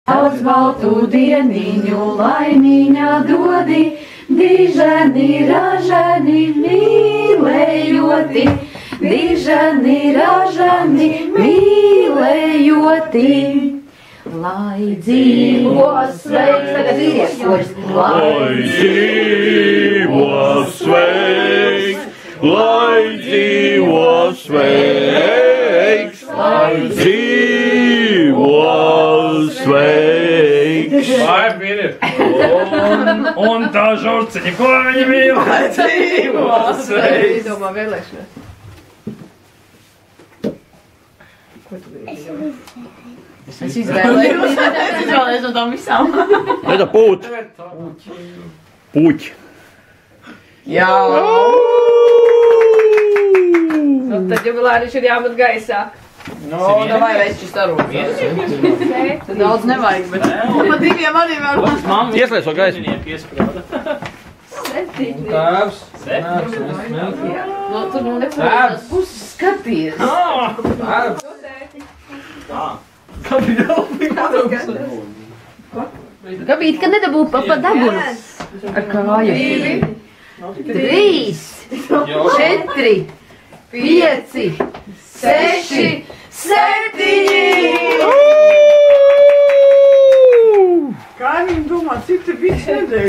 Daudz baltu dieniņu laimiņā dodi, dižani, ražani, mīlējoti, dižani, ražani, mīlējoti. Lai dzīvo sveiks, tagad vīrietis koris. Lai dzīvo sveiks, lai dzīvo sveiks, lai dzīvo sveiks. Vai, mīļi? Un tā žurciņa, ko viņi mīl? Lai dzīvo sveiks. Domā vēlēšanās. Ko tu gribi? Es izvēlējos no tām visām. Это путь. Путь. Jā. Nu, tad jubilāriši ir jābūt gaisā. No, vai veči sarūk. Tad daudz nevajag, bet pa diviem arī vēl. Ieslēdz to gaisu. Septiņi. Tēvs. No, tur nu nepareiz puses skaties. Gabīt, kad nedabū pa degunu. Ar kāju. 2, 3, 4, 5, 6, 7. Kā viņi domā, cik te viss nedēļ?